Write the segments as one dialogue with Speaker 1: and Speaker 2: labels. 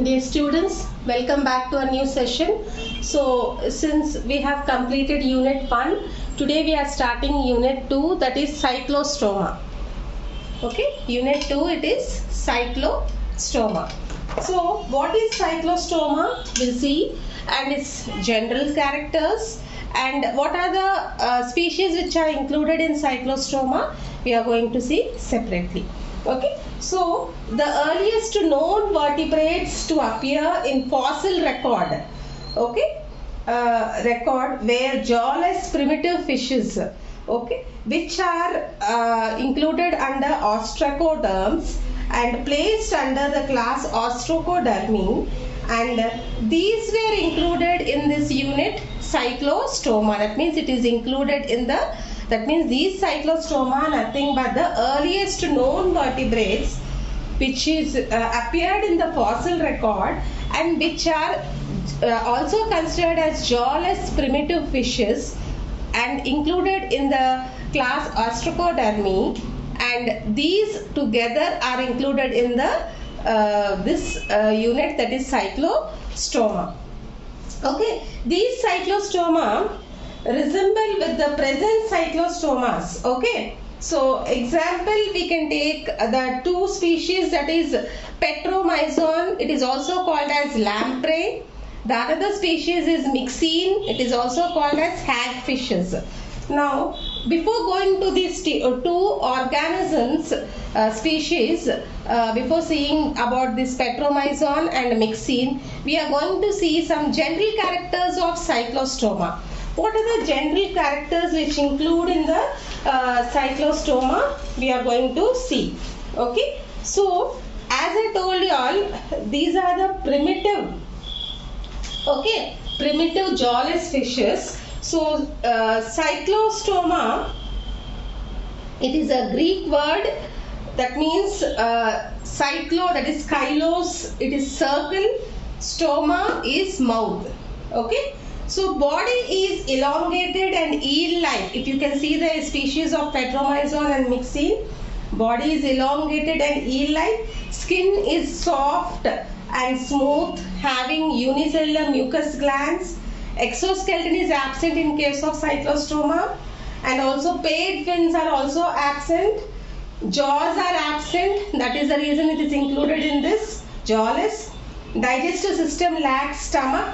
Speaker 1: Dear students, welcome back to a new session. So, since we have completed Unit 1, today we are starting Unit 2, that is cyclostoma. Okay, Unit 2 it is cyclostoma. So, what is cyclostoma? We'll see, and its general characters, and what are the species which are included in cyclostoma, we are going to see separately. Okay, so the earliest known vertebrates to appear in fossil record, okay, record were jawless primitive fishes, okay, which are included under ostracoderms and placed under the class Ostracodermi, and these were included in this unit cyclostoma. That means it is included in the, that means these cyclostoma are nothing but the earliest known vertebrates which is appeared in the fossil record and which are also considered as jawless primitive fishes and included in the class Ostracodermi, and these together are included in the this unit, that is cyclostoma. Okay, these cyclostoma resemble with the present cyclostomas. Okay, so example we can take the two species, that is Petromyzon, it is also called as lamprey. The another species is Myxine, it is also called as hagfishes. Now, before going to these two organisms, species, before seeing about this Petromyzon and Myxine, we are going to see some general characters of cyclostoma. What are the general characters which include in the cyclostoma? We are going to see. Okay, so as I told you all, these are the primitive, okay, primitive jawless fishes. So cyclostoma, it is a Greek word that means cyclo, that is kylos, it is circle, stoma is mouth. Okay, so body is elongated and eel-like. If you can see the species of Petromyzon and Myxine, body is elongated and eel-like. Skin is soft and smooth, having unicellular mucus glands. Exoskeleton is absent in case of cyclostoma, and also paired fins are also absent. Jaws are absent, that is the reason it is included in this jawless. Digestive system lacks stomach,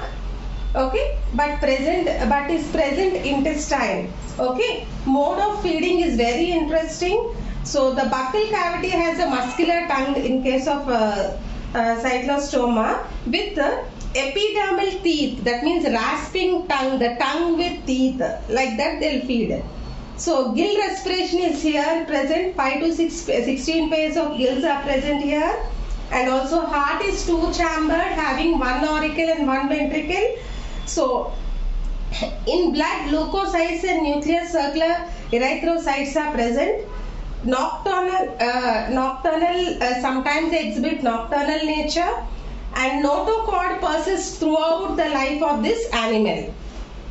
Speaker 1: okay, but is present intestine. Okay, mode of feeding is very interesting. So the buccal cavity has a muscular tongue in case of cyclostoma with epidermal teeth, that means rasping tongue, the tongue with teeth, like that they'll feed. So gill respiration is here present, 5 to 16 pairs of gills are present here, and also heart is two chambered, having one auricle and one ventricle. So in blood, leukocytes and nucleus circular erythrocytes are present. Nocturnal, sometimes they exhibit nocturnal nature, and notochord persists throughout the life of this animal.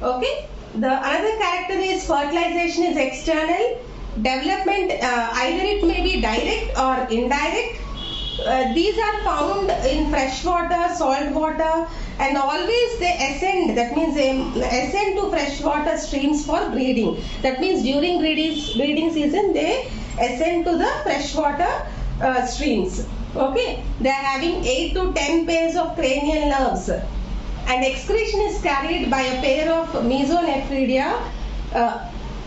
Speaker 1: Okay, the another character is fertilization is external. Development, either it may be direct or indirect. These are found in fresh water, salt water, and always they ascend, that means they ascend to freshwater streams for breeding. That means during breeding season they ascend to the freshwater streams. Okay, they are having 8 to 10 pairs of cranial nerves, and excretion is carried by a pair of mesonephridia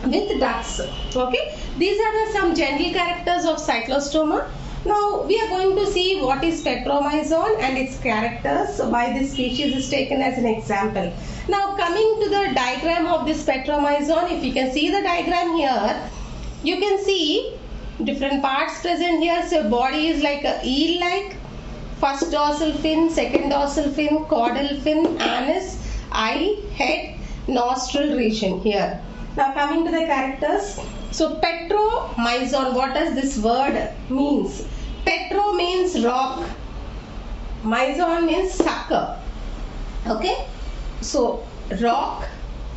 Speaker 1: with ducts. Okay, these are the some general characters of cyclostoma. Now we are going to see what is Petromyzon and its characters, why this species is taken as an example. Now coming to the diagram of this Petromyzon, if you can see the diagram here, you can see different parts present here. So body is like a eel-like, first dorsal fin, second dorsal fin, caudal fin, anus, eye, head, nostril region here. Now coming to the characters. So Petromyzon, what does this word means? Petro means rock, myzon means sucker. Okay, so rock,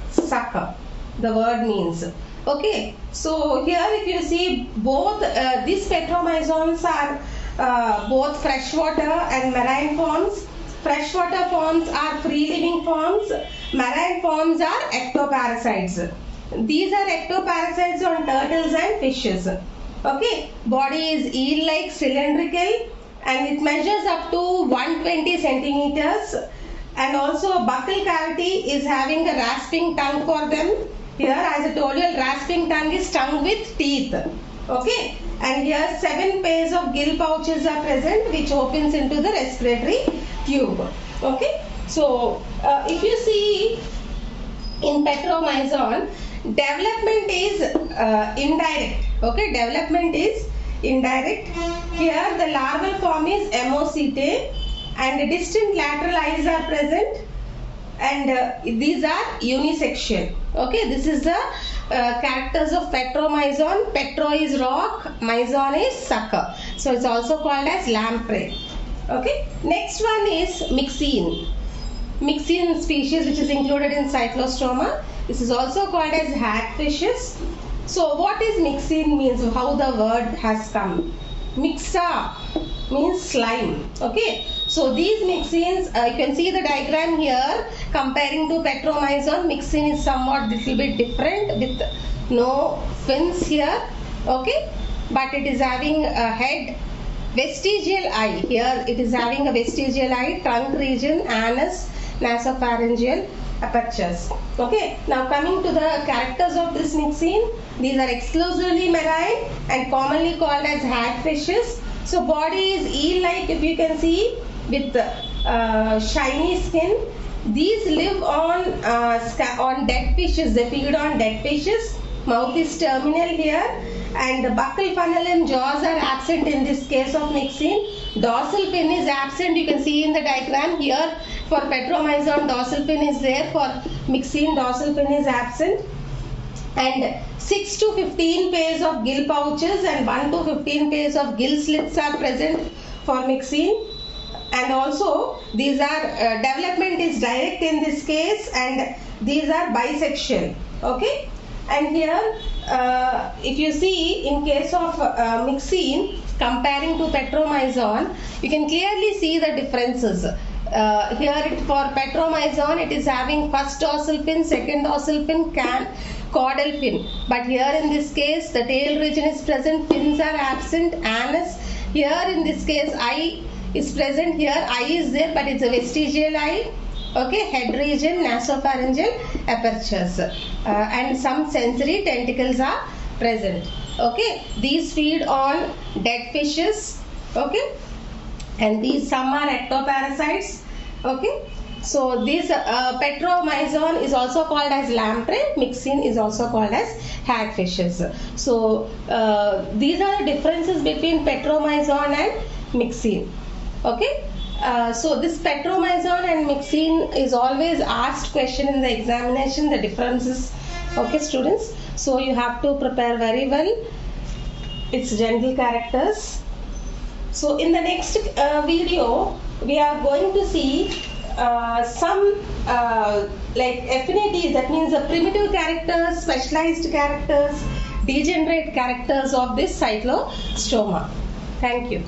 Speaker 1: sucker, the word means. Okay, so here if you see both these Petromyzons are both freshwater and marine forms. Freshwater forms are free living forms. Marine forms are ectoparasites. These are ectoparasites on turtles and fishes. Okay, body is eel-like, cylindrical, and it measures up to 120 centimeters. And also buccal cavity is having a rasping tongue for them. Here, as I told you, rasping tongue is tongue with teeth. Okay, and here 7 pairs of gill pouches are present, which opens into the respiratory tube. Okay, so if you see in Petromyzon, development is indirect. Okay, development is indirect. Here the larval form is Emosetae and distant lateral eyes are present, and these are unisexual. Okay, this is the characters of Petromyzon. Petro is rock, myzon is sucker. So it's also called as lamprey. Okay, next one is Myxine. Myxine species which is included in Cyclostoma. This is also called as hagfishes. So what is Myxine means, how the word has come. Myxa means slime. Okay, so these Myxines, you can see the diagram here comparing to Petromyzon. Myxine is somewhat little bit different with no fins here. Okay, but it is having a head, vestigial eye. Here it is having a vestigial eye, trunk region, anus, nasopharyngeal apertures. Okay, now coming to the characters of this Myxine, these are exclusively marine and commonly called as hagfishes. So body is eel-like, if you can see, with shiny skin. These live on dead fishes. They feed on dead fishes. Mouth is terminal here, and the buccal funnel and jaws are absent in this case of Myxine. Dorsal fin is absent. You can see in the diagram here. For Petromyzon, dorsal fin is there. For Myxine, dorsal fin is absent. And 6 to 15 pairs of gill pouches and 1 to 15 pairs of gill slits are present for Myxine. And also these are development is direct in this case, and these are bisexual. Okay, and here if you see in case of Myxine comparing to Petromyzon, you can clearly see the differences. Here for Petromyzon, it is having first dorsal fin, second dorsal fin, caudal fin. But here in this case, the tail region is present, fins are absent, anus. Here in this case, eye is present. Here eye is there, but it's a vestigial eye. Okay, head region, nasopharyngeal apertures, and some sensory tentacles are present. Okay, these feed on dead fishes. Okay, and these some are ectoparasites. Okay, so this Petromyzon is also called as lamprey. Myxine is also called as hagfishes. So these are the differences between Petromyzon and Myxine. Okay, so this Petromyzon and Myxine is always asked question in the examination, the differences. Okay, students, so you have to prepare very well its general characters. So in the next video, we are going to see some like affinities, that means the primitive characters, specialized characters, degenerate characters of this Cyclostoma. Thank you.